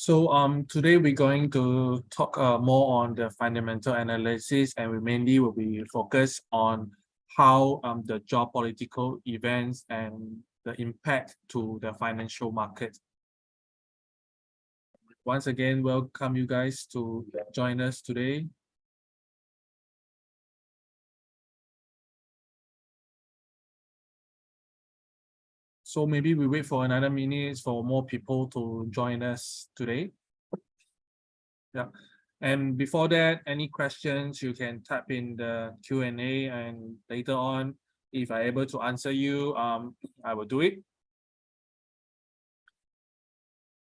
Today we're going to talk more on the fundamental analysis, and we mainly will be focused on how the geopolitical events and the impact to the financial market. Once again, welcome you guys to join us today. So maybe we wait for another minute for more people to join us today. Yeah. And before that, any questions, you can type in the Q&A, and later on, if I'm able to answer you, I will do it.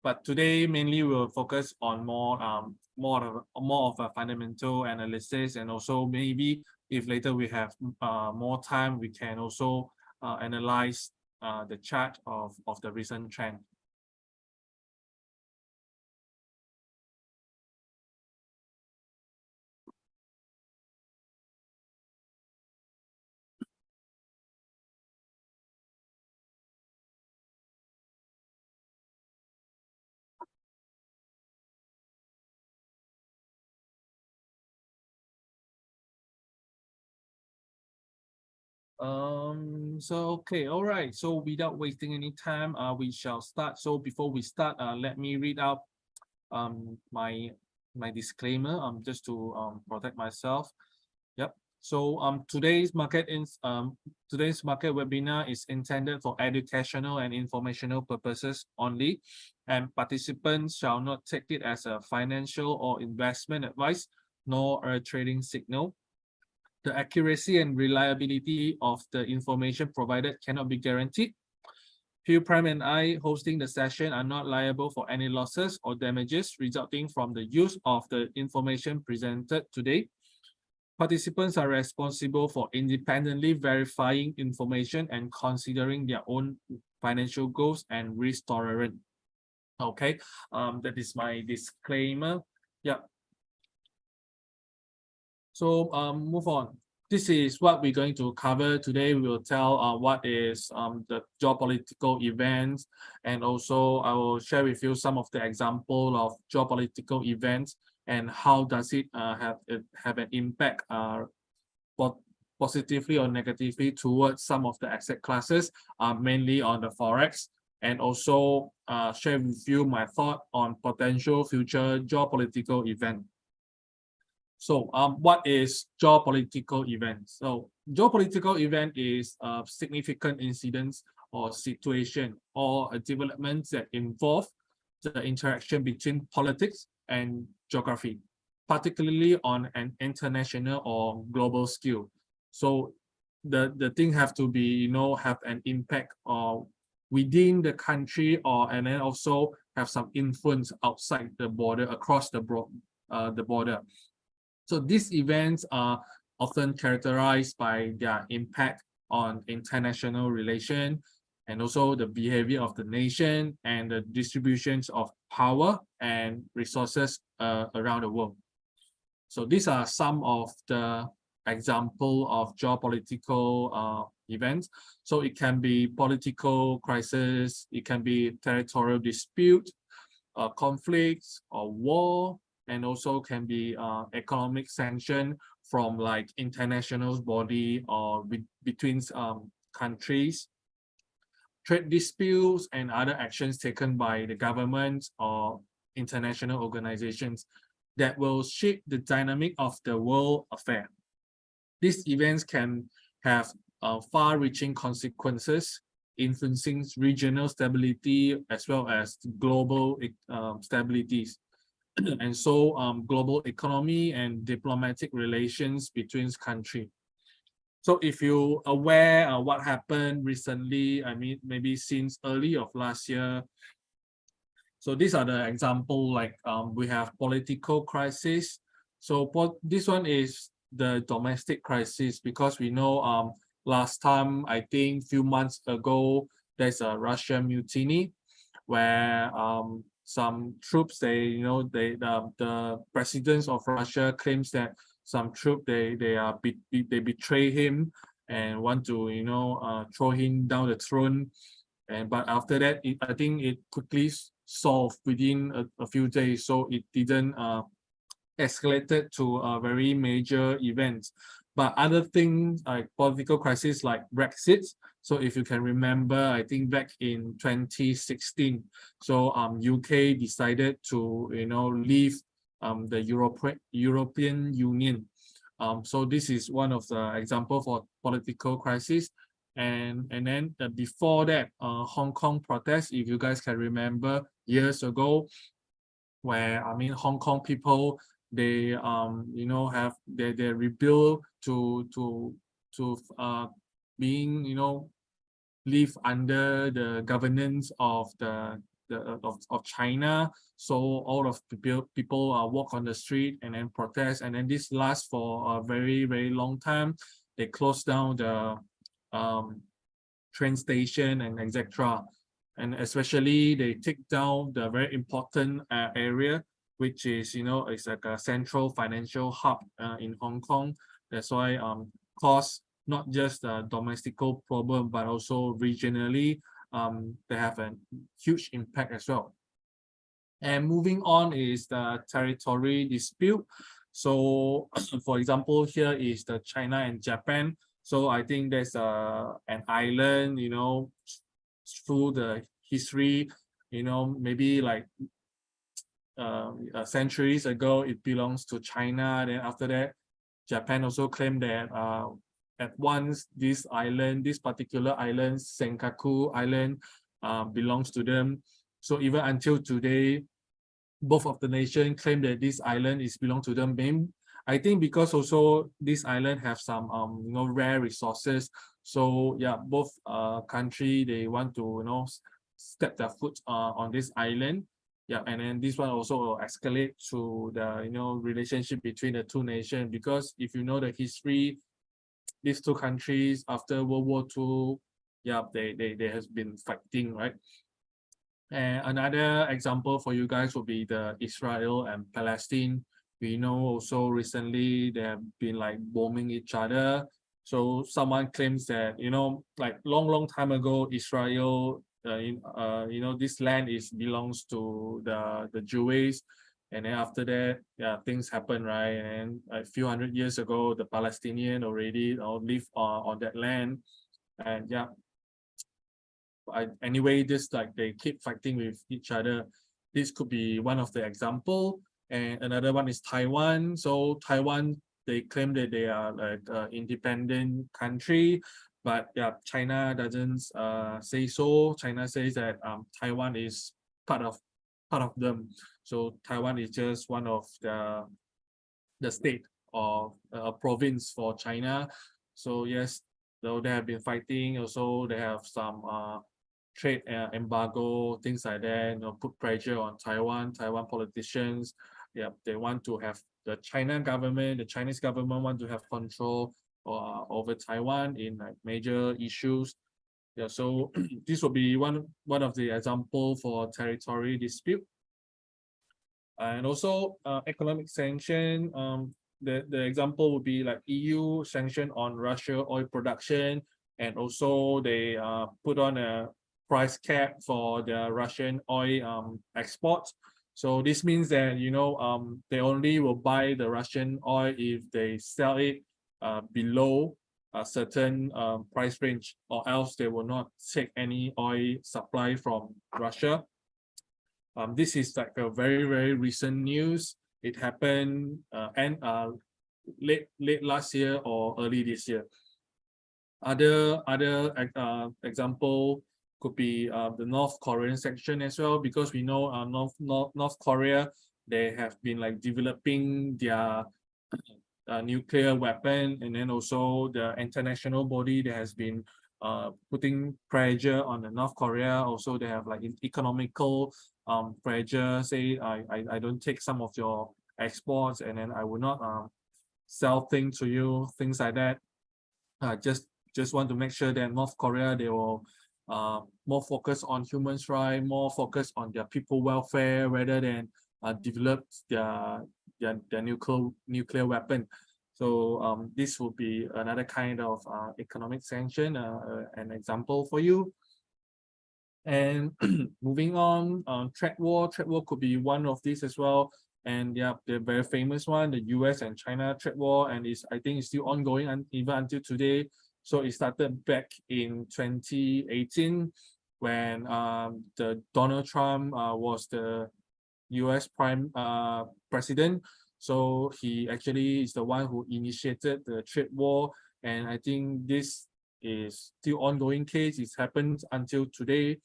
But today, mainly we'll focus on more of a fundamental analysis, and also maybe if later we have more time, we can also analyze the chart of the recent trend. Okay, all right. So without wasting any time, we shall start. So before we start, let me read out my disclaimer just to protect myself. Yep. So today's market webinar is intended for educational and informational purposes only, and participants shall not take it as a financial or investment advice, nor a trading signal. The accuracy and reliability of the information provided cannot be guaranteed. Phil Prime and I hosting the session are not liable for any losses or damages resulting from the use of the information presented today. Participants are responsible for independently verifying information and considering their own financial goals and risk tolerance. Okay, that is my disclaimer. Yeah. So move on. This is what we're going to cover today. We will tell what is the geopolitical events, and also I will share with you some of the example of geopolitical events and how does it have an impact positively or negatively towards some of the asset classes, mainly on the forex, and also share with you my thought on potential future geopolitical event. So what is geopolitical event? So geopolitical event is a significant incidents or situation or a development that involve the interaction between politics and geography, particularly on an international or global scale. So the thing have to be, have an impact within the country, and then also have some influence outside the border, across the border. So these events are often characterized by their impact on international relations, and also the behavior of the nation and the distributions of power and resources around the world. So these are some of the example of geopolitical events. So it can be political crisis, it can be territorial dispute, conflicts or war, and also can be economic sanction from like international body or between countries, trade disputes, and other actions taken by the government or international organizations that will shape the dynamic of the world affair. These events can have far-reaching consequences, influencing regional stability as well as global stabilities. And so global economy and diplomatic relations between countries. So if you're aware what happened recently, I mean, maybe since early of last year. So these are the example, like we have political crisis. So this one is the domestic crisis, because we know last time, I think few months ago, there's a Russian mutiny where some troops, the president of Russia claims that some troop they betray him and want to throw him down the throne, but after that I think it quickly solved within a few days, so it didn't escalated to a very major event. But other things like political crisis like Brexit. So if you can remember, I think back in 2016, so UK decided to leave the European Union. So this is one of the example for political crisis. And then before that, Hong Kong protests, if you guys can remember years ago, where Hong Kong people, they have they rebuild to being live under the governance of of China. So all of the people walk on the street and then protest, and then this lasts for a very, very long time. They close down the train station and etc. And especially they take down the very important area, which is it's like a central financial hub in Hong Kong. That's why cause not just a domestical problem, but also regionally, they have a huge impact as well. And moving on is the territory dispute. So for example, here is the China and Japan. So I think there's an island, through the history, maybe like centuries ago, it belongs to China. Then after that, Japan also claimed that at once this particular island, Senkaku Island, belongs to them. So even until today, both of the nations claim that this island is belong to them. I think because also this island have some rare resources. So yeah, both country, they want to step their foot on this island. Yeah, and then this one also will escalate to the relationship between the two nations, because if you know the history, these two countries after World War II, yeah, they has been fighting, right? And another example for you guys will be the Israel and Palestine. We know also recently they have been like bombing each other. So someone claims that like long time ago, Israel, this land belongs to the Jewish, and then after that, yeah, things happen, right? And a few hundred years ago, the Palestinian already live on that land, and yeah. Anyway, this like they keep fighting with each other. This could be one of the example. And another one is Taiwan. So Taiwan, they claim that they are like an independent country, but yeah, China doesn't say so. China says that Taiwan is part of them. So Taiwan is just one of the state of a province for China. So yes, though they have been fighting, also they have some trade embargo, things like that, put pressure on Taiwan politicians. Yeah, they want to have the Chinese government want to have control over Taiwan in like major issues. Yeah, so this will be one of the example for territory dispute. And also economic sanction. The example would be like EU sanction on Russia oil production, and also they put on a price cap for the Russian oil exports. So this means that they only will buy the Russian oil if they sell it below a certain price range, or else they will not take any oil supply from Russia. This is like a very, very recent news. It happened late last year or early this year. Other example could be the North Korean section as well, because we know North Korea, they have been like developing their nuclear weapon, and then also the international body that has been putting pressure on the North Korea. Also, they have like economical pressure, say I don't take some of your exports, and then I will not sell things to you, things like that. Just want to make sure that North Korea, they will more focus on human rights, more focus on their people welfare, rather than develop their nuclear weapon. So this will be another kind of economic sanction, an example for you. And moving on, trade war could be one of these as well. And yeah, the very famous one, the US and China trade war, and is I think it's still ongoing and even until today. So it started back in 2018 when the Donald Trump was the US president. So he actually is the one who initiated the trade war. And I think this is still ongoing case. It's happened until today.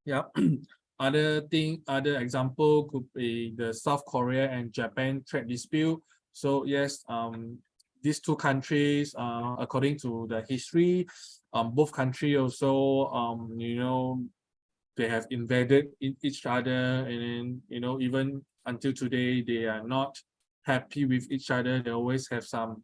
Yeah. Other example could be the South Korea and Japan trade dispute. So yes, these two countries, according to the history, both countries also, they have invaded each other, and then, even until today, they are not happy with each other. They always have some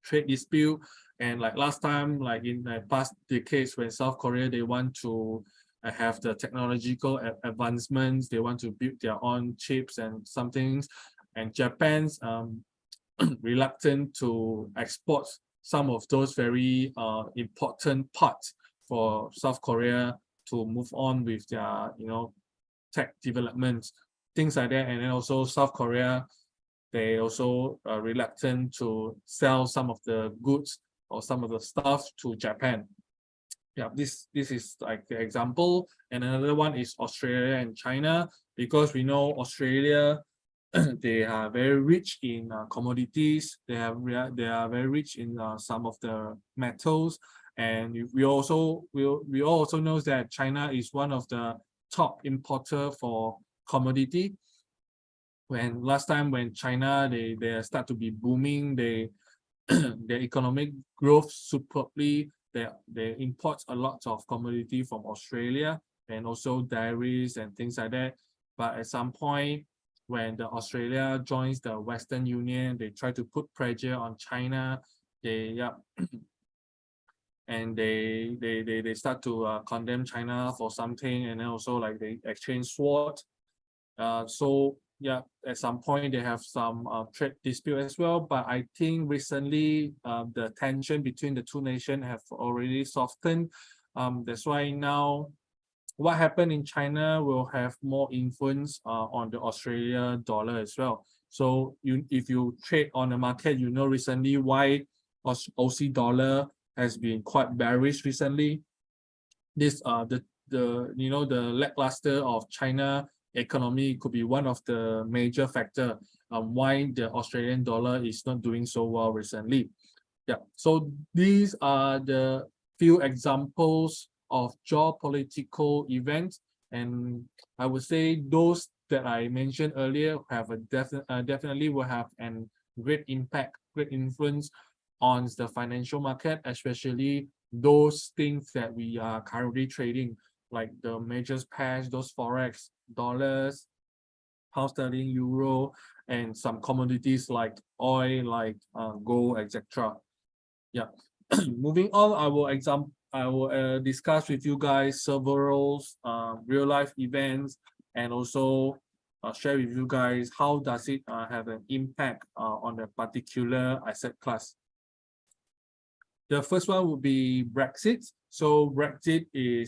trade dispute. And like last time, like in the past decades, when South Korea, they want to have the technological advancements, they want to build their own chips and some things, and Japan's reluctant to export some of those very important parts for South Korea to move on with their tech developments, things like that. And then also South Korea, they also reluctant to sell some of the goods or some of the stuff to Japan. Yeah, this is like the example. And another one is Australia and China, because we know Australia, they are very rich in commodities. They are very rich in some of the metals. And we also know that China is one of the top importer for commodity. When last time when China, they start to be booming, their economic growth superbly. They import a lot of commodity from Australia, and also dairies and things like that. But at some point, when the Australia joins the Western Union, they try to put pressure on China. And they start to condemn China for something, and then also like they exchange sword. So yeah, at some point they have some trade dispute as well. But I think recently the tension between the two nations have already softened. That's why now what happened in China will have more influence on the Australia dollar as well. So if you trade on the market, recently why Aussie dollar has been quite bearish recently. This the lackluster of China economy could be one of the major factor why the Australian dollar is not doing so well recently. Yeah, so these are the few examples of geopolitical events, and I would say those that I mentioned earlier have a definitely will have an great impact, great influence on the financial market, especially those things that we are currently trading, like the major pairs, those forex, dollars, pound sterling, euro, and some commodities like oil, like gold, etc. Yeah. Moving on, I will discuss with you guys several real life events, and also share with you guys how does it have an impact on a particular asset class. The first one would be Brexit. So Brexit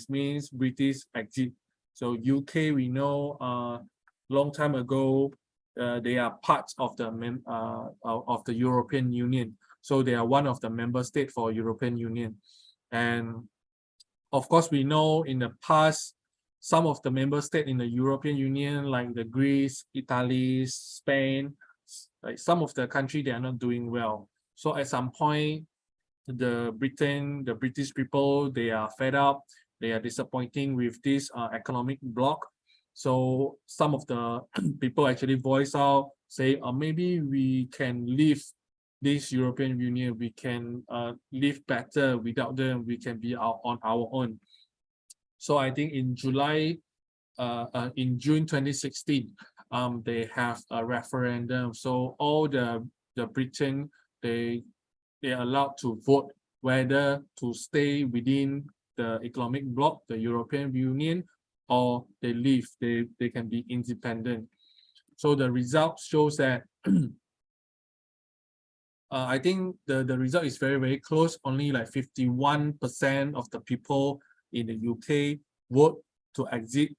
means British exit. So UK, we know long time ago they are part of the European Union. So they are one of the member states for European Union. And of course, we know in the past, some of the member states in the European Union, like the Greece, Italy, Spain, like some of the country, they are not doing well. So at some point, the British people, they are fed up. They are disappointing with this economic bloc. So some of the people actually voice out, say, maybe we can leave this European Union. We can live better without them. We can be on our own. So I think in June 2016, they have a referendum. So all the Britain, they're allowed to vote whether to stay within the economic bloc, the European Union, or they leave, they can be independent. So the result shows that I think the result is very, very close. Only like 51% of the people in the UK vote to exit,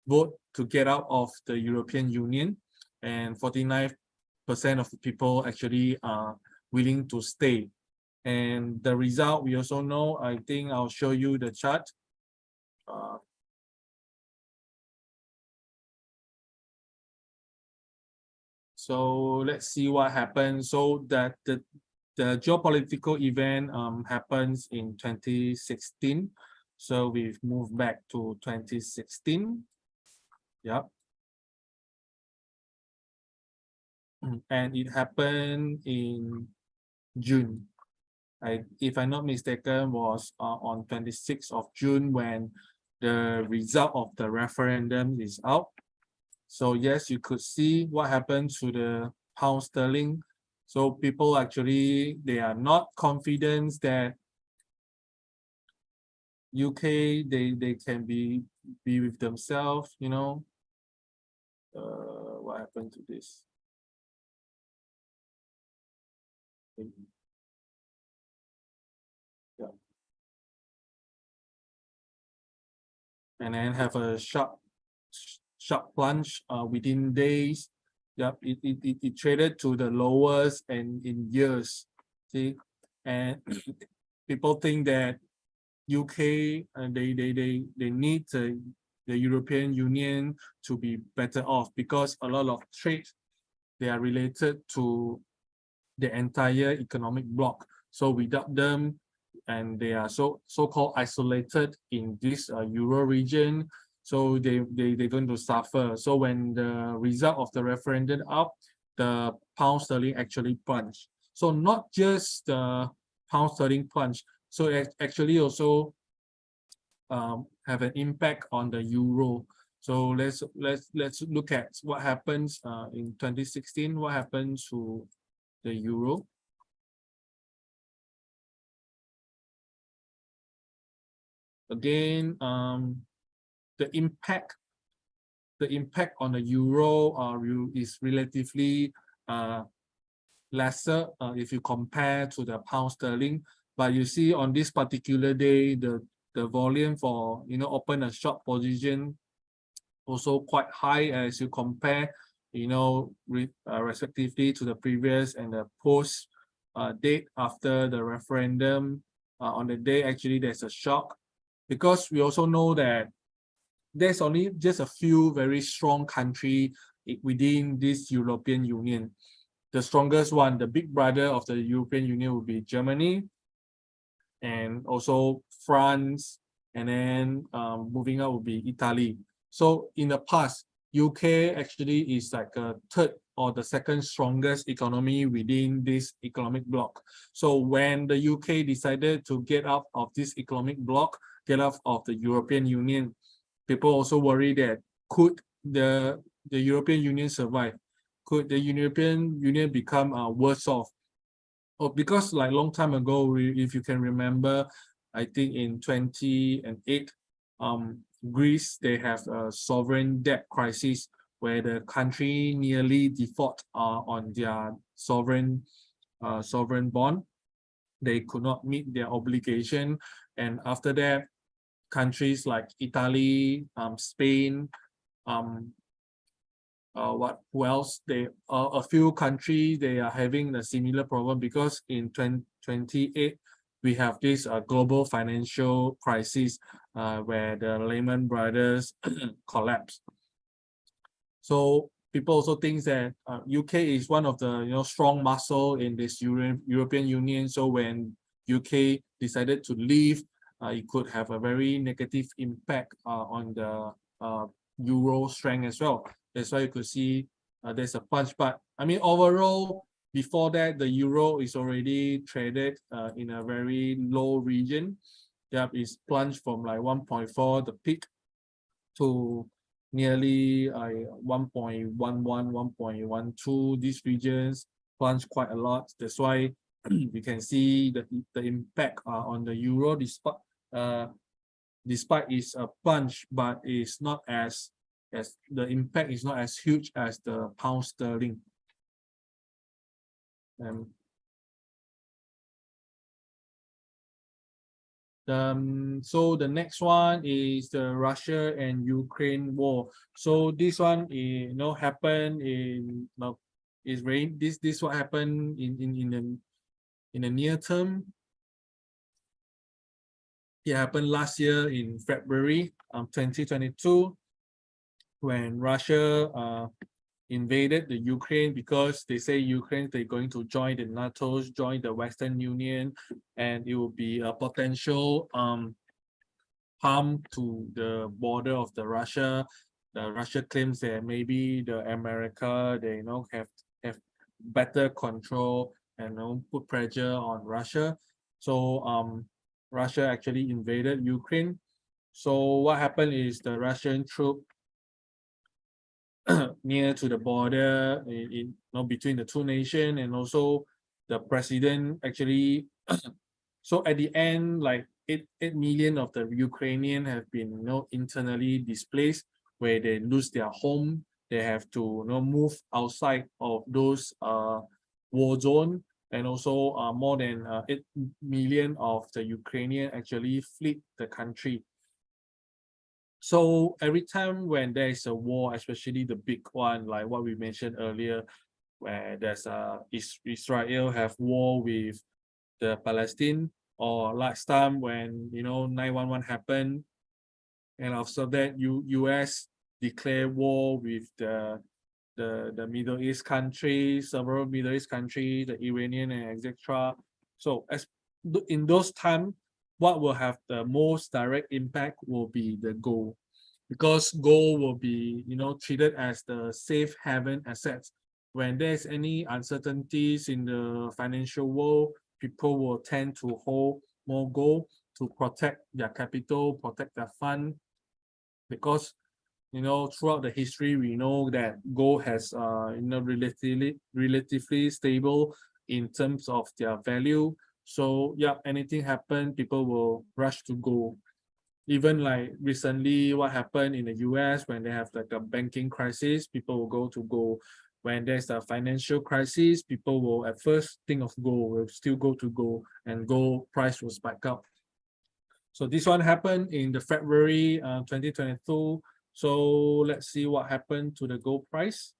vote to get out of the European Union, and 49% of the people actually are willing to stay. And the result, we also know, I think I'll show you the chart. So let's see what happens. So that the geopolitical event happens in 2016. So we've moved back to 2016. Yep. And it happened in June. If I'm not mistaken, was on 26th of June when the result of the referendum is out. So yes, you could see what happened to the pound sterling. So people actually, they are not confident that UK, they can be with themselves, you know. What happened to this? Yeah. And then have a sharp plunge within days. Yep, it traded to the lowest and in years. See, and people think that UK and they need the European Union to be better off because a lot of trade they are related to the entire economic bloc. So without them, and they are so-called isolated in this Euro region, so they're going to suffer. So when the result of the referendum up, the pound sterling actually plunged. So not just the pound sterling plunge, so it actually also have an impact on the euro. So let's look at what happens in 2016. What happened to the euro? Again, the impact on the euro is relatively lesser if you compare to the pound sterling. But you see on this particular day, the volume for open a short position also quite high as you compare respectively to the previous and the post date after the referendum. On the day, actually there's a shock because we also know that there's only just a few very strong countries within this European Union. The strongest one, the big brother of the European Union, would be Germany, and also France, and then moving up would be Italy. So in the past, UK actually is like a third or the second strongest economy within this economic bloc. So when the UK decided to get out of this economic bloc, get out of the European Union, people also worry that could the European Union survive? Could the European Union become worse off? Oh, because like long time ago, if you can remember, I think in 2008, Greece, they have a sovereign debt crisis where the country nearly default on their sovereign bond. They could not meet their obligation, and after that, countries like Italy, Spain, who else? A few countries, they are having a similar problem because in 2028 we have this global financial crisis where the Lehman Brothers collapse. So people also think that UK is one of the strong muscle in this European Union. So when UK decided to leave, it could have a very negative impact on the euro strength as well. That's why you could see there's a punch. But I mean, overall, before that, the euro is already traded in a very low region. Yeah, it's plunged from like 1.4, the peak, to nearly 1.11, 1.12. These regions plunged quite a lot. That's why we can see the impact on the euro despite it's a plunge, but it's not as the impact is not as huge as the pound sterling. So the next one is the Russia and Ukraine war. So this one happened in is rain this what happened in the near term. It happened last year in February 2022 when Russia invaded the Ukraine, because they say Ukraine they're going to join the NATO, join the Western Union, and it will be a potential harm to the border of the Russia. The Russia claims that maybe the America they have better control and put pressure on Russia. So Russia actually invaded Ukraine. So what happened is the Russian troop near to the border between the two nations, and also the president actually so at the end, like 8 million of the Ukrainian have been internally displaced, where they lose their home. They have to move outside of those war zone, and also more than 8 million of the Ukrainian actually fled the country. So every time when there is a war, especially the big one, like what we mentioned earlier, where there's Israel have war with the Palestine, or last time when 911 happened, and after that US declare war with the Middle East countries, several Middle East countries, the Iranian and etc. So as in those times, what will have the most direct impact will be the gold, because gold will be treated as the safe haven assets. When there's any uncertainties in the financial world, people will tend to hold more gold to protect their capital, protect their fund, because throughout the history we know that gold has relatively stable in terms of their value. So yeah, anything happen, people will rush to gold. Even like recently what happened in the US, when they have like a banking crisis, people will go to gold. When there's a financial crisis, people will at first think of gold, will still go to gold, and gold price will spike up. So this one happened in the February 2022. So let's see what happened to the gold price.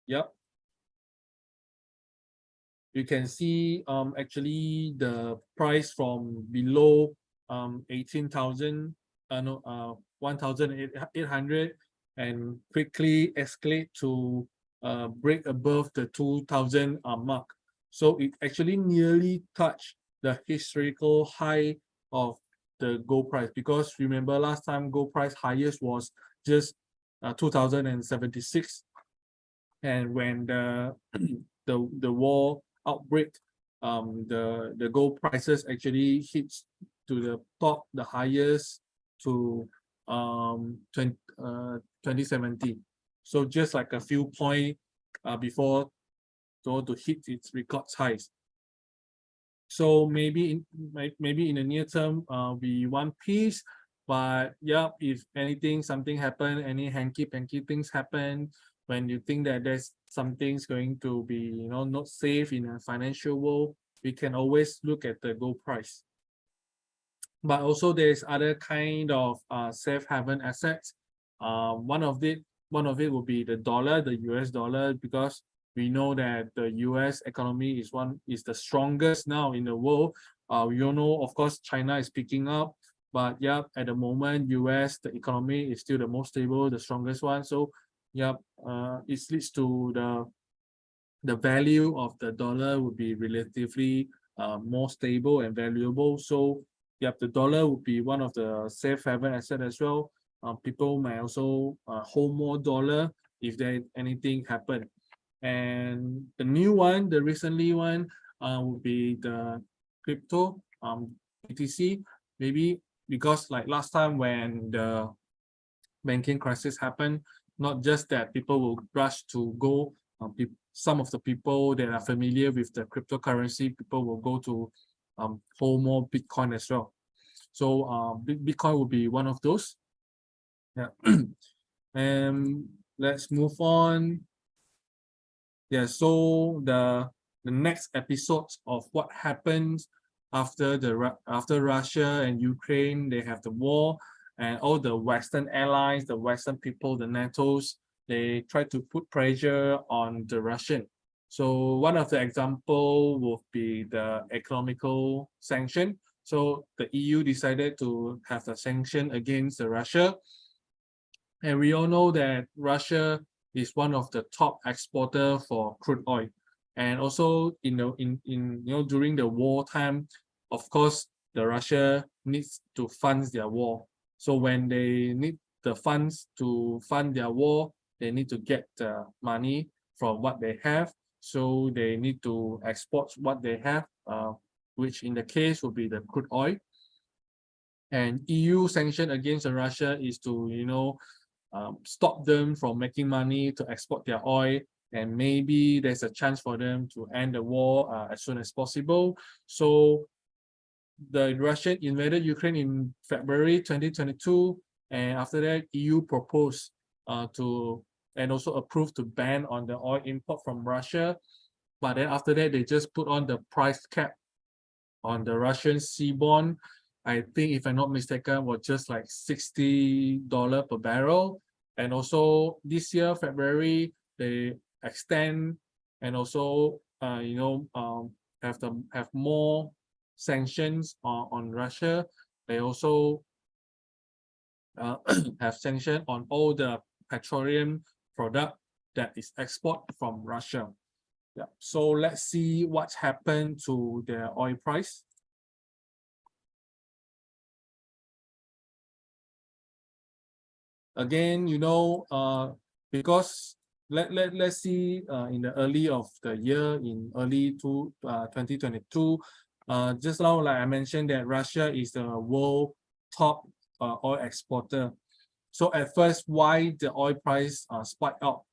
Yep. You can see actually the price from below 18,000 no 1,800, and quickly escalate to break above the 2,000 mark. So it actually nearly touched the historical high of the gold price, because remember last time gold price highest was just 2,076, and when the war outbreak, the gold prices actually hits to the top, the highest, to 2017. So just like a few points before to hit its record highs. So maybe in the near term, we want peace, but yeah, if anything, something happen, any hanky-panky things happen, when you think that there's something's going to be not safe in a financial world, we can always look at the gold price. But also there's other kind of safe haven assets. One of it will be the dollar, the US dollar, because we know that the US economy is the strongest now in the world. We all know, of course, China is picking up, but yeah, at the moment, US, the economy is still the most stable, the strongest one. So yeah, it leads to the value of the dollar would be relatively more stable and valuable. So yep, the dollar would be one of the safe haven asset as well. People may also hold more dollar if there anything happen. And the new one, the recently one, would be the crypto, BTC. Maybe because like last time when the banking crisis happened, not just that people will rush to go, some of the people that are familiar with the cryptocurrency, people will go to hold more Bitcoin as well. So Bitcoin will be one of those. Yeah. And let's move on. Yeah, so the next episodes of what happens after after Russia and Ukraine, they have the war, and all the Western allies, the Western people, the NATO's, they try to put pressure on the Russian. So one of the example will be the economical sanction. So the EU decided to have the sanction against the Russia, and we all know that Russia is one of the top exporter for crude oil. And also, during the wartime, of course, the Russia needs to fund their war. So when they need the funds to fund their war, they need to get the money from what they have. So they need to export what they have, which in the case would be the crude oil. And EU sanction against Russia is to, stop them from making money to export their oil, and maybe there's a chance for them to end the war as soon as possible. So the Russian invaded Ukraine in February 2022, and after that EU proposed to and also approved to ban on the oil import from Russia. But then after that, they just put on the price cap on the Russian seaborne. I think, if I'm not mistaken, was just like $60 per barrel. And also this year, February, they extend and also have more sanctions on Russia. They also have sanctions on all the petroleum product that is export from Russia. Yeah. So let's see what's happened to the oil price. Again, because let's see in the early of the year, in early 2022, just now, like I mentioned, that Russia is the world top oil exporter. So at first, why the oil price spiked up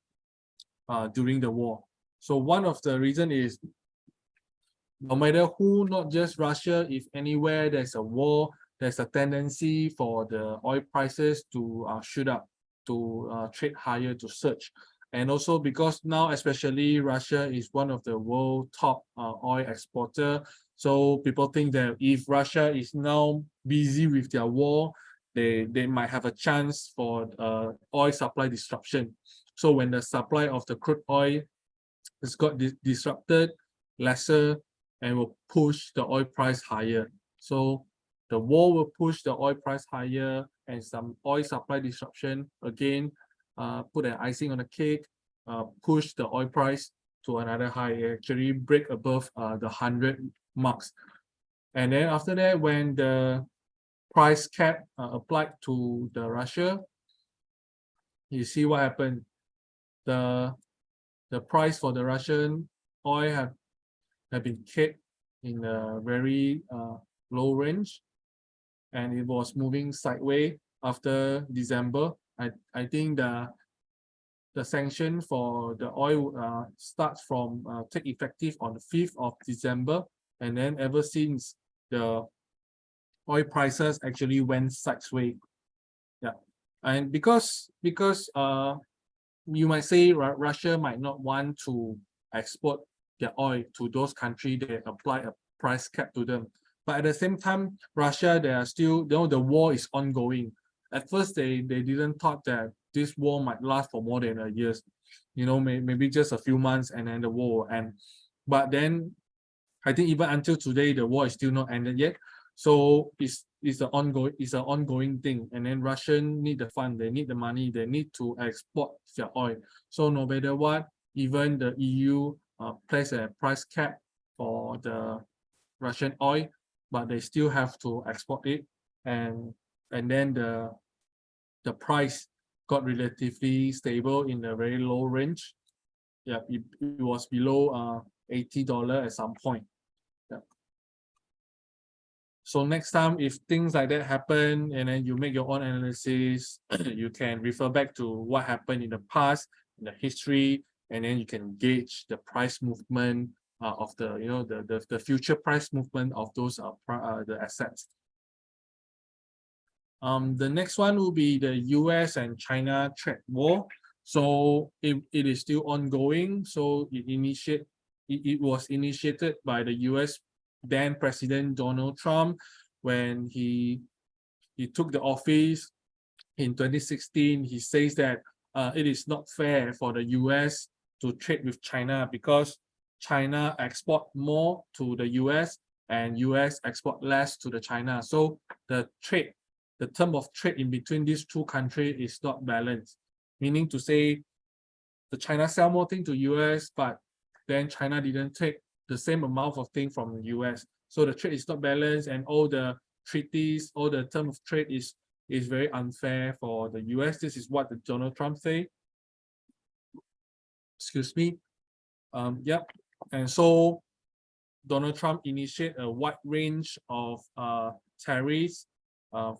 during the war? So one of the reason is, no matter who, not just Russia, if anywhere there's a war, there's a tendency for the oil prices to shoot up, to trade higher, to surge. And also because now, especially Russia is one of the world top oil exporter. So people think that if Russia is now busy with their war, they might have a chance for oil supply disruption. So when the supply of the crude oil has got disrupted, lesser, and will push the oil price higher. So the war will push the oil price higher, and some oil supply disruption again put an icing on the cake, push the oil price to another high, actually break above the 100 marks. And then after that, when the price cap applied to the Russia, you see what happened. The price for the Russian oil have been kept in a very low range, and it was moving sideways after December. I think the sanction for the oil starts from take effective on the 5th of December, and then ever since, the oil prices actually went sideways. Yeah, and because you might say Russia might not want to export their oil to those countries that apply a price cap to them. But at the same time, Russia, they are still, the war is ongoing. At first, they didn't thought that this war might last for more than a year. Maybe just a few months and then the war will end. But then, I think even until today, the war is still not ended yet. So it's an ongoing thing. And then Russian need the fund, they need the money, they need to export their oil. So no matter what, even the EU place a price cap for the Russian oil, but they still have to export it. And then the price got relatively stable in a very low range. Yeah, it was below $80 at some point. Yeah. So next time, if things like that happen, and then you make your own analysis, you can refer back to what happened in the past, in the history, and then you can gauge the price movement of the future price movement of those the assets. The next one will be the US and China trade war. So it is still ongoing. So it was initiated by the US then President Donald Trump when he took the office in 2016. He says that it is not fair for the US to trade with China because China export more to the US and US export less to the China. So the term of trade in between these two countries is not balanced. Meaning to say the China sell more thing to US, but then China didn't take the same amount of thing from the US. So the trade is not balanced, and all the treaties, all the term of trade is very unfair for the US. This is what the Donald Trump say. Excuse me. Yep. And so Donald Trump initiate a wide range of tariffs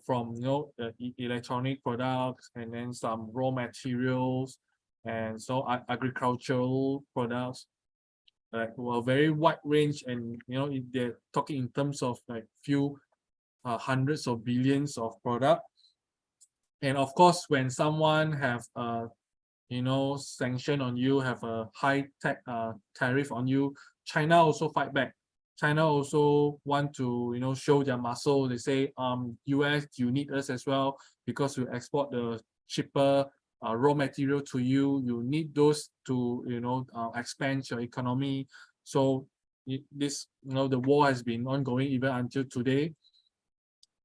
from the electronic products and then some raw materials and so agricultural products, like a very wide range. And they're talking in terms of like few hundreds of billions of product. And of course, when someone have sanction on you, have a high tech tariff on you, China also fight back. China also want to show their muscle. They say, US, you need us as well because we export the cheaper raw material to you. You need those to expand your economy. So this the war has been ongoing even until today.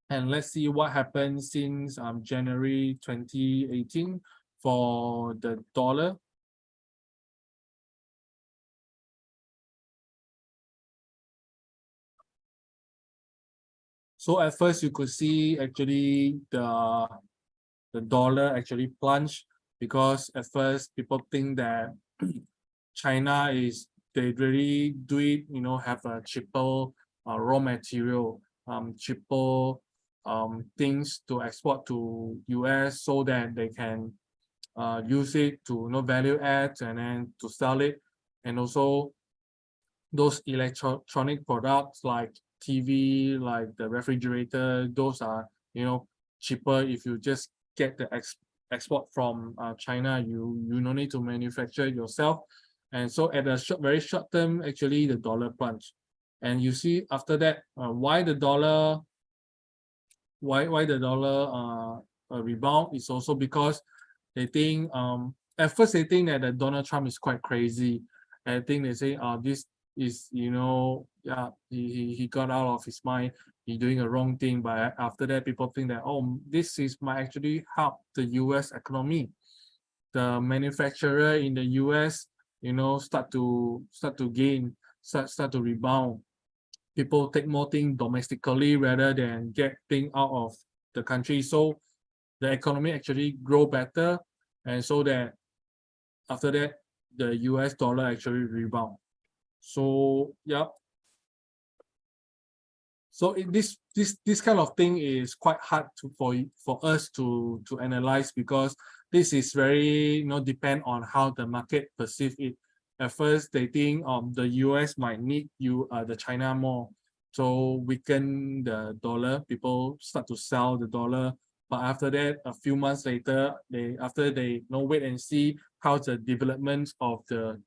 And let's see what happened since January 2018 for the dollar. So at first you could see actually the dollar actually plunged because at first people think that China they really do it, have a cheaper raw material, cheaper things to export to US so that they can use it to value add and then to sell it. And also those electronic products like TV, like the refrigerator, those are cheaper if you just get the export from China. You no need to manufacture it yourself. And so at a very short term, actually the dollar plunged. And you see after that, why the dollar rebound is also because they think at first they think that Donald Trump is quite crazy. I think they say this is yeah, he got out of his mind, he doing a wrong thing. But after that people think that this might actually help the US economy. The manufacturer in the US start to start to rebound. People take more things domestically rather than get things out of the country. So the economy actually grow better. And so that after that, the US dollar actually rebound. So, yeah. So this kind of thing is quite hard for us to analyze because this is very depend on how the market perceive it. At first, they think the US might need the China more, so weaken the dollar. People start to sell the dollar, but after that, a few months later, after they wait and see how the development of the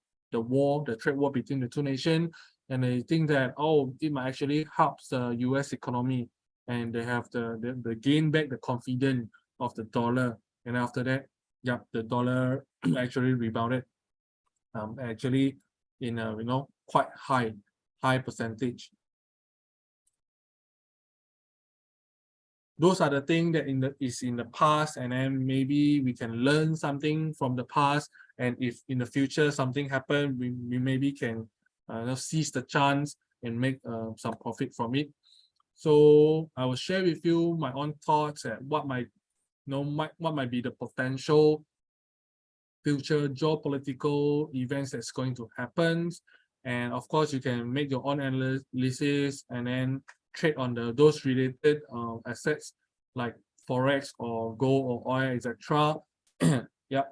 trade war between the two nations, and they think that it might actually help the US economy, and they have the gain back the confidence of the dollar. And after that, yeah, the dollar actually rebounded, actually in a quite high percentage. Those are the things that is in the past, and then maybe we can learn something from the past. And if in the future something happen, we maybe can seize the chance and make some profit from it. So I will share with you my own thoughts at what might be the potential future geopolitical events that's going to happen. And of course, you can make your own analysis and then trade on those related assets like forex or gold or oil, etc. Yeah.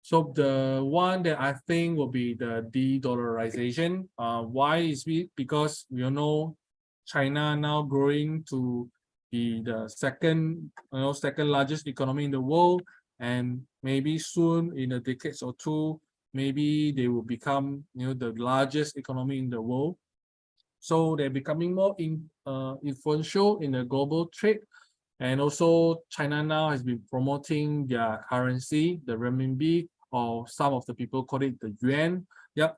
So the one that I think will be the de-dollarization. Why is it? Because we know China now growing to be the second largest economy in the world, and maybe soon in a decades or two, maybe they will become the largest economy in the world. So they're becoming more influential in the global trade. And also China now has been promoting their currency, the renminbi, or some of the people call it the yuan. Yep.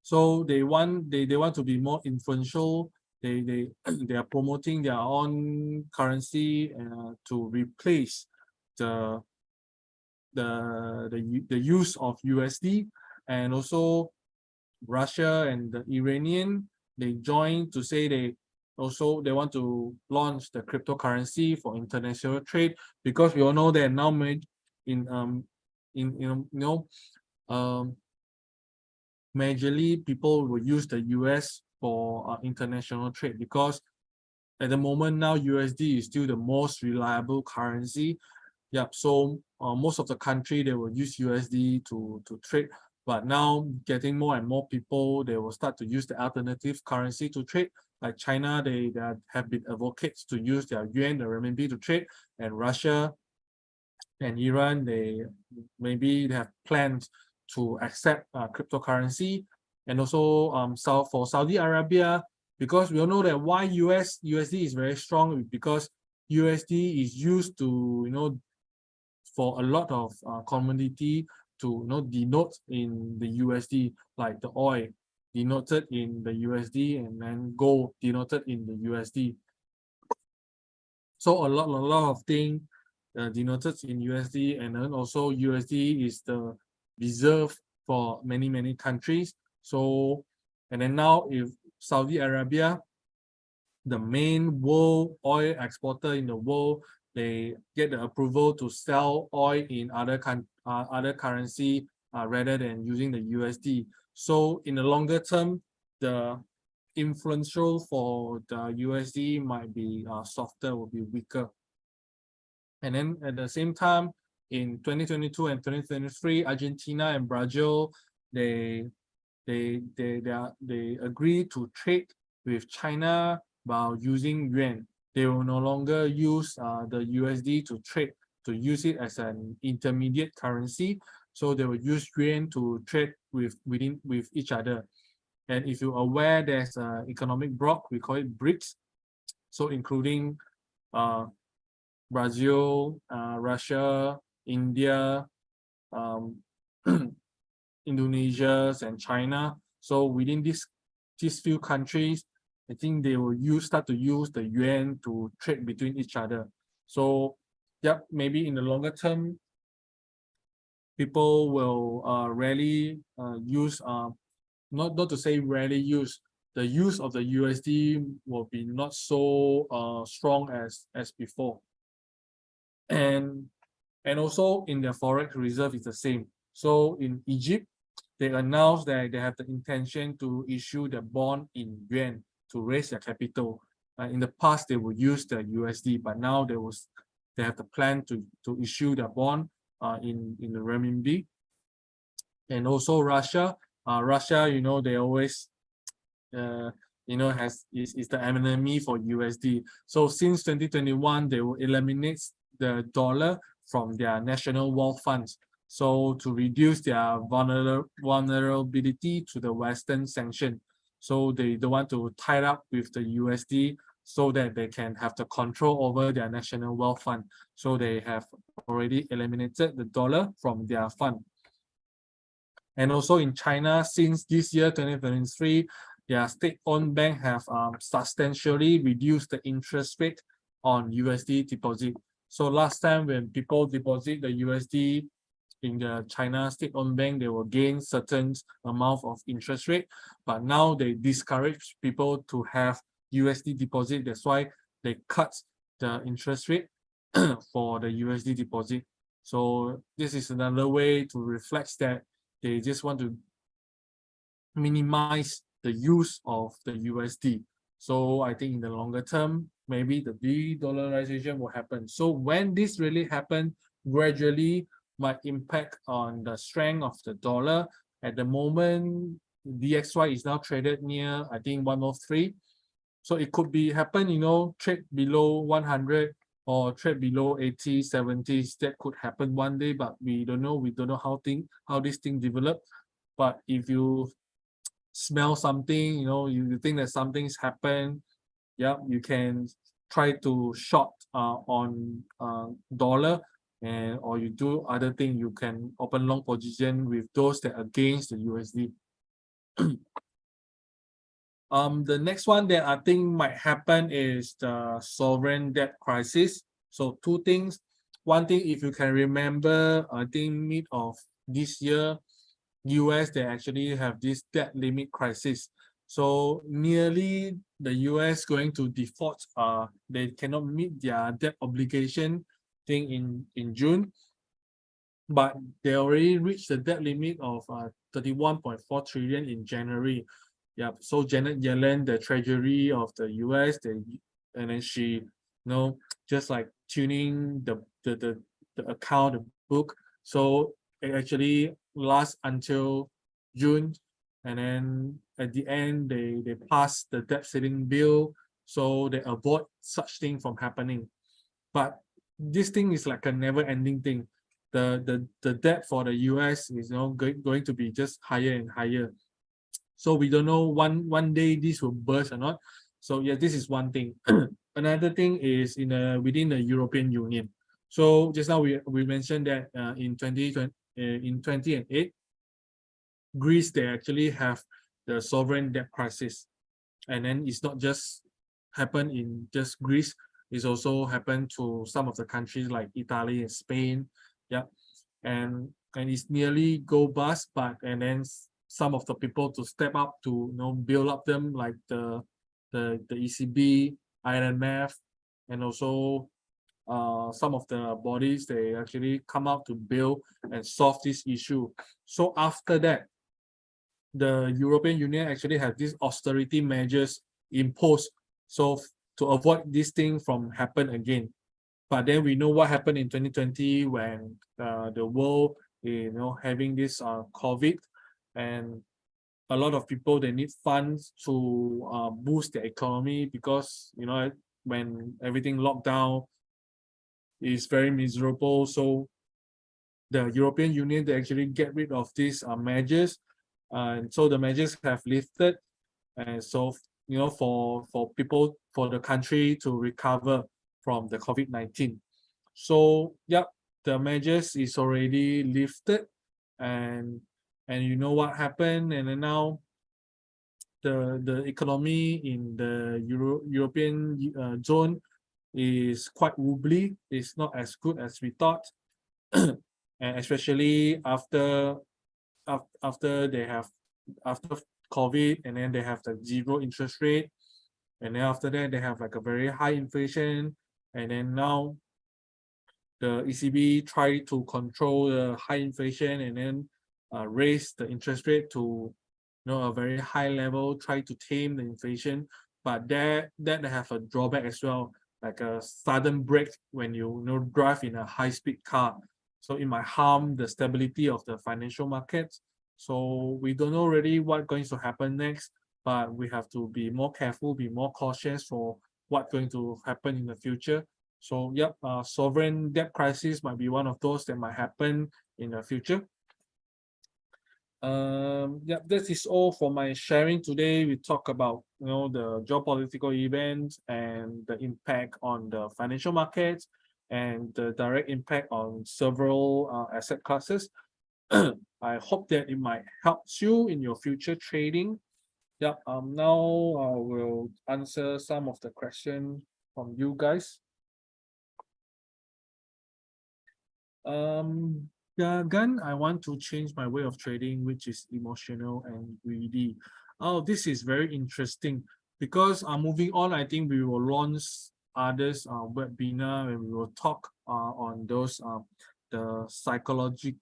So they want to be more influential. They they are promoting their own currency to replace the the use of USD. And also Russia and the Iranian, they joined to say they want to launch the cryptocurrency for international trade, because we all know that now in majorly people will use the US for international trade, because at the moment now USD is still the most reliable currency. Yep. So most of the country, they will use USD to trade, but now getting more and more people, they will start to use the alternative currency to trade. Like China, they have been advocates to use their yuan, the renminbi to trade, and Russia and Iran, they have plans to accept cryptocurrency. And also for Saudi Arabia, because we all know that why USD is very strong, because USD is used to for a lot of commodity to denote in the USD, like the oil denoted in the USD, and then gold denoted in the USD. So a lot of things denoted in USD, and then also USD is the reserve for many countries. So, and then now if Saudi Arabia, the main world oil exporter in the world, they get the approval to sell oil in other currency rather than using the USD. So in the longer term, the influential for the USD might be softer, will be weaker. And then at the same time, in 2022 and 2023, Argentina and Brazil, they agree to trade with China while using yuan. They will no longer use the USD to trade, to use it as an intermediate currency. So they will use yuan to trade with each other. And if you're aware, there's an economic bloc, we call it BRICS. So including Brazil, Russia, India, Indonesia, and China. So within these few countries, I think they will start to use the yuan to trade between each other. So yeah, maybe in the longer term, people will rarely use not to say rarely use, the use of the USD will be not so strong as before. And also in their forex reserve is the same. So in Egypt, they announced that they have the intention to issue the bond in yuan to raise their capital. In the past, they would use the USD, but now they have the plan to issue their bond in the renminbi. And also Russia, they always is the enemy for USD. So since 2021, they will eliminate the dollar from their national wealth funds, so to reduce their vulnerability to the Western sanction. So they don't want to tie up with the USD, so that they can have the control over their national wealth fund. So they have already eliminated the dollar from their fund. And also in China, since this year 2023, their state-owned bank have substantially reduced the interest rate on USD deposit. So last time when people deposit the USD in the China state-owned bank, they will gain certain amount of interest rate, but now they discourage people to have USD deposit. That's why they cut the interest rate for the USD deposit. So this is another way to reflect that they just want to minimize the use of the USD. So I think in the longer term, maybe the de-dollarization will happen. So when this really happens, gradually might impact on the strength of the dollar. At the moment, DXY is now traded near, I think, 103. So it could be happen, trade below 100 or trade below 80, 70s. That could happen one day, but we don't know. We don't know how this thing develop. But if you smell something, you think that something's happened, yeah, you can try to short on dollar, and or you do other thing. You can open long position with those that against the USD. The next one that I think might happen is the sovereign debt crisis. So two things. One thing, if you can remember, I think mid of this year, US, they actually have this debt limit crisis. So nearly the US going to default. They cannot meet their debt obligation thing in June, but they already reached the debt limit of 31.4 trillion in January. Yeah, so Janet Yellen, the Treasury of the US, and then she, just like tuning the account, the book. So it actually lasts until June, and then at the end they pass the debt ceiling bill, so they avoid such thing from happening. But this thing is like a never-ending thing. The debt for the US is going to be just higher and higher. So we don't know one day this will burst or not. So yeah, this is one thing. Another thing is within the European Union. So just now we mentioned that in 2008, Greece, they actually have the sovereign debt crisis, and then it's not just happened in just Greece. It's also happened to some of the countries like Italy and Spain. Yeah, and it's nearly go bust, but and then some of the people to step up to build up them, like the ECB, IMF, and also some of the bodies, they actually come out to build and solve this issue. So after that, the European Union actually have these austerity measures imposed, so to avoid this thing from happen again. But then we know what happened in 2020 when the world, having this COVID, and a lot of people, they need funds to boost their economy, because when everything locked down, is very miserable. So the European Union, they actually get rid of these measures, and so the measures have lifted, and so for people, for the country to recover from the COVID-19. So yeah, the measures is already lifted, and you know what happened, and then now the economy in the European zone is quite wobbly. It's not as good as we thought, and especially after they have, after COVID, and then they have the zero interest rate, and then after that they have like a very high inflation, and then now the ECB try to control the high inflation, and then raise the interest rate to a very high level, try to tame the inflation. But that have a drawback as well, like a sudden break when you drive in a high-speed car. So it might harm the stability of the financial markets. So we don't know really what's going to happen next, but we have to be more careful, be more cautious for what's going to happen in the future. So yep, sovereign debt crisis might be one of those that might happen in the future. Yeah, this is all for my sharing today. We talk about the geopolitical events and the impact on the financial markets, and the direct impact on several asset classes. I hope that it might help you in your future trading. Yeah, now I will answer some of the questions from you guys. Gun, I want to change my way of trading, which is emotional and greedy. Oh, this is very interesting, because moving on, I think we will launch others webinar, and we will talk on those the psychology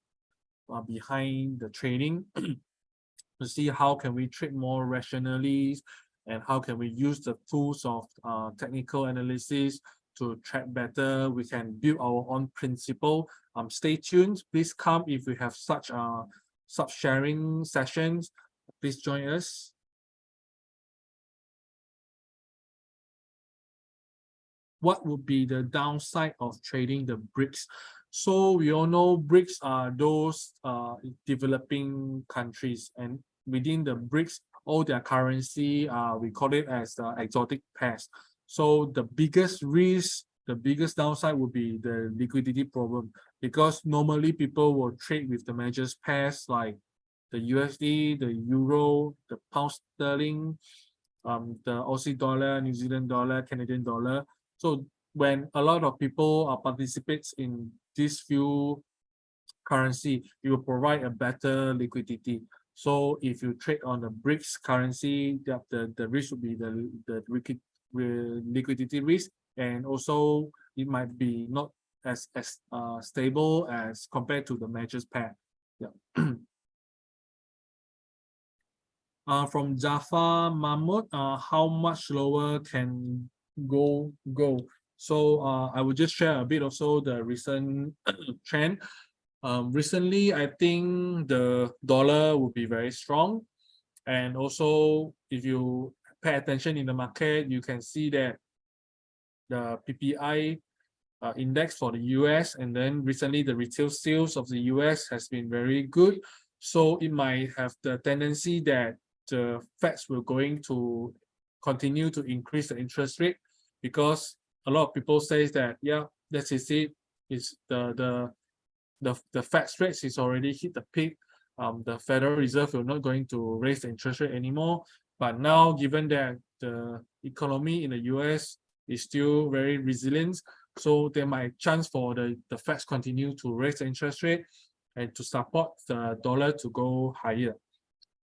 behind the trading, to see how can we trade more rationally, and how can we use the tools of technical analysis to track better. We can build our own principle. Stay tuned. Please come if we have such sharing sessions. Please join us. what would be the downside of trading the BRICS? So we all know BRICS are those developing countries, and within the BRICS, all their currency, we call it as exotic pairs. So the biggest risk, the biggest downside would be the liquidity problem, because normally people will trade with the major pairs like the USD, the Euro, the Pound Sterling, the Aussie dollar, New Zealand dollar, Canadian dollar. So when a lot of people participates in these few currency, it will provide a better liquidity. So if you trade on the BRICS currency, the risk would be the liquidity risk, and also it might be not as stable as compared to the majors pair. Yeah. From Jaffa Mahmood, how much lower can go? So I will just share a bit also the recent trend. Recently, I think the dollar will be very strong, and also if you pay attention in the market, you can see that the PPI index for the US, and then recently the retail sales of the US has been very good. So it might have the tendency that the Feds will going to continue to increase the interest rate, because a lot of people say that, yeah, that is it. It's the Fed's rates is already hit the peak. The Federal Reserve will not going to raise the interest rate anymore. But now, given that the economy in the US is still very resilient, so there might chance for the Feds continue to raise the interest rate and to support the dollar to go higher.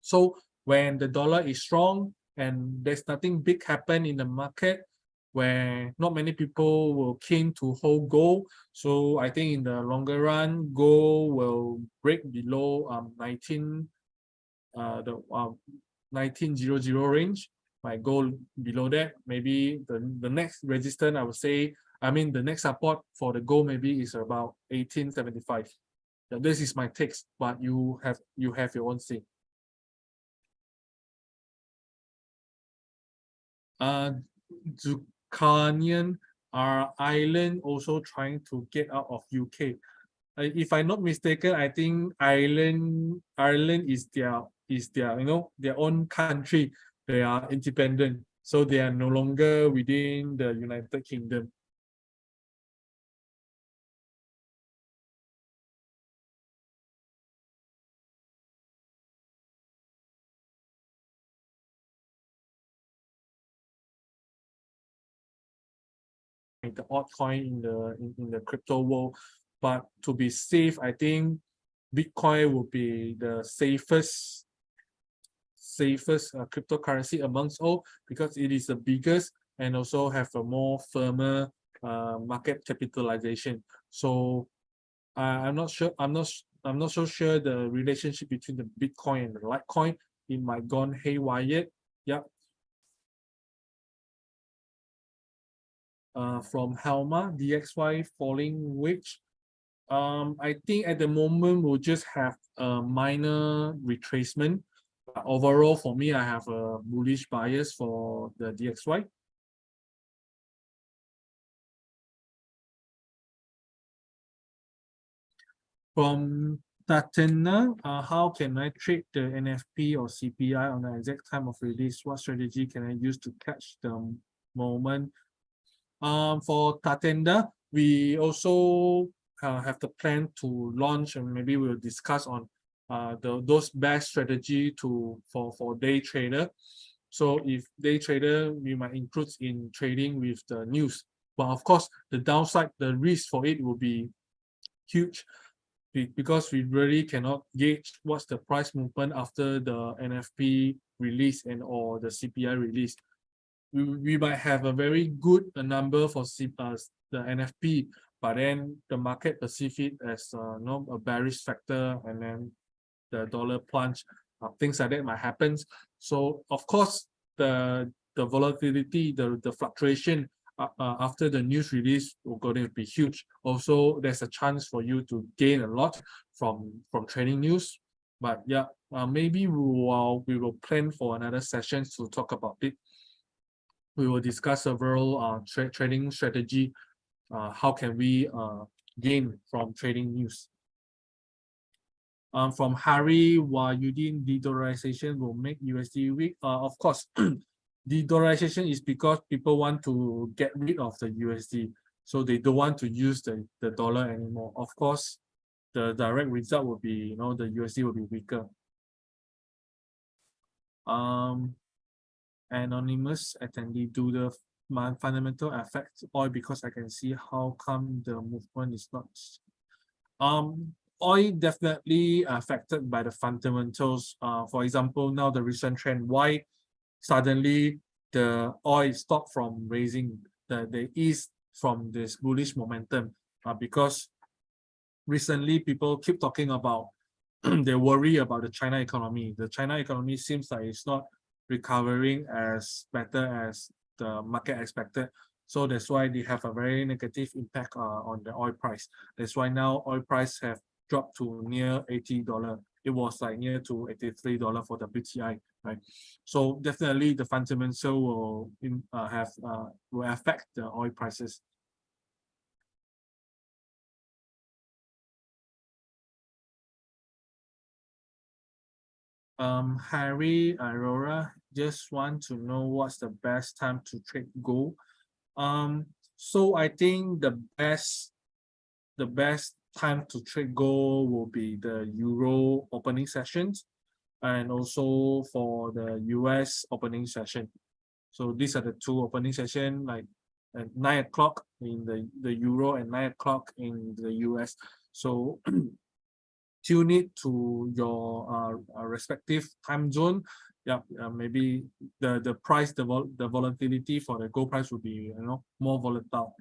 So when the dollar is strong and there's nothing big happen in the market, where not many people will keen to hold gold. So I think in the longer run, gold will break below 1900 range. Might go below that. Maybe the next resistance, I would say, the next support for the gold maybe is about 1875. Yeah, this is my takes, but you have your own say. Zulkarnain, are Ireland also trying to get out of UK? If I'm not mistaken, I think Ireland is their their own country. They are independent, so they are no longer within the United Kingdom. The altcoin in the crypto world, but to be safe, I think Bitcoin will be the safest cryptocurrency amongst all, because it is the biggest and also have a more firmer market capitalization. So I'm not sure. I'm not so sure the relationship between the Bitcoin and the Litecoin. It might gone haywire. Yeah. From Helma, DXY falling wedge. I think at the moment we'll just have a minor retracement. Overall, for me, I have a bullish bias for the DXY. From Tatena, how can I trade the NFP or CPI on the exact time of release? What strategy can I use to catch the moment? For Tatenda, we also have the plan to launch, and maybe we'll discuss on those best strategy for day trader. So if day trader, we might include in trading with the news. But of course, the downside, the risk for it will be huge, because we really cannot gauge what's the price movement after the NFP release and or the CPI release. We might have a very good number for the NFP, but then the market perceive it as a bearish factor, and then the dollar plunge, things like that might happen. So of course, the volatility, the fluctuation after the news release will going to be huge. Also, there's a chance for you to gain a lot from trading news. But yeah, maybe we will plan for another session to talk about it. we will discuss several trading strategy. How can we gain from trading news? From Harry, why Udin de-dollarization will make USD weak? Of course, de-dollarization is because people want to get rid of the USD, so they don't want to use the dollar anymore. Of course, the direct result will be, the USD will be weaker. Anonymous attendee, do the fundamental affect oil, because I can see how come the movement is not. Oil definitely affected by the fundamentals. For example, now the recent trend, why suddenly the oil stopped from raising, the ease from this bullish momentum, because recently people keep talking about they worry about the China economy. The China economy seems like it's not recovering as better as the market expected. So that's why they have a very negative impact on the oil price. That's why now oil price have dropped to near $80. It was like near to $83 for WTI, right? So definitely the fundamental will affect the oil prices. Harry, Aurora, just want to know what's the best time to trade gold. So I think the best time to trade gold will be the Euro opening sessions, and also for the US opening session. So these are the two opening session, like at 9 o'clock in the Euro and 9 o'clock in the US. So tune it to your respective time zone. Yeah, maybe the price, the volatility for the gold price will be more volatile.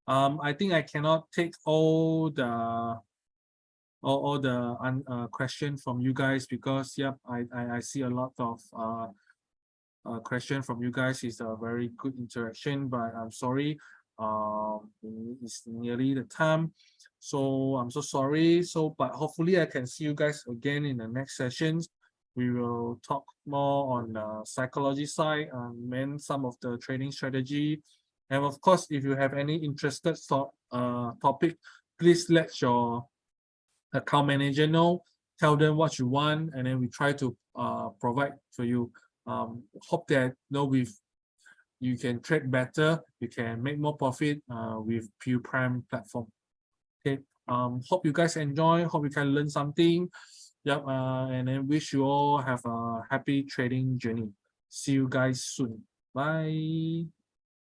I think I cannot take all the question from you guys, because I see a lot of question from you guys. Is a very good interaction, but I'm sorry, it's nearly the time, so I'm so sorry. But hopefully I can see you guys again in the next sessions. We will talk more on the psychology side, and some of the trading strategy. And of course, if you have any interested topic, please let your account manager know. Tell them what you want, and then we try to provide for you. Hope that you can trade better, you can make more profit with Pure Prime platform. Okay. Hope you guys enjoy. Hope you can learn something. Yep. And then wish you all have a happy trading journey. See you guys soon. Bye.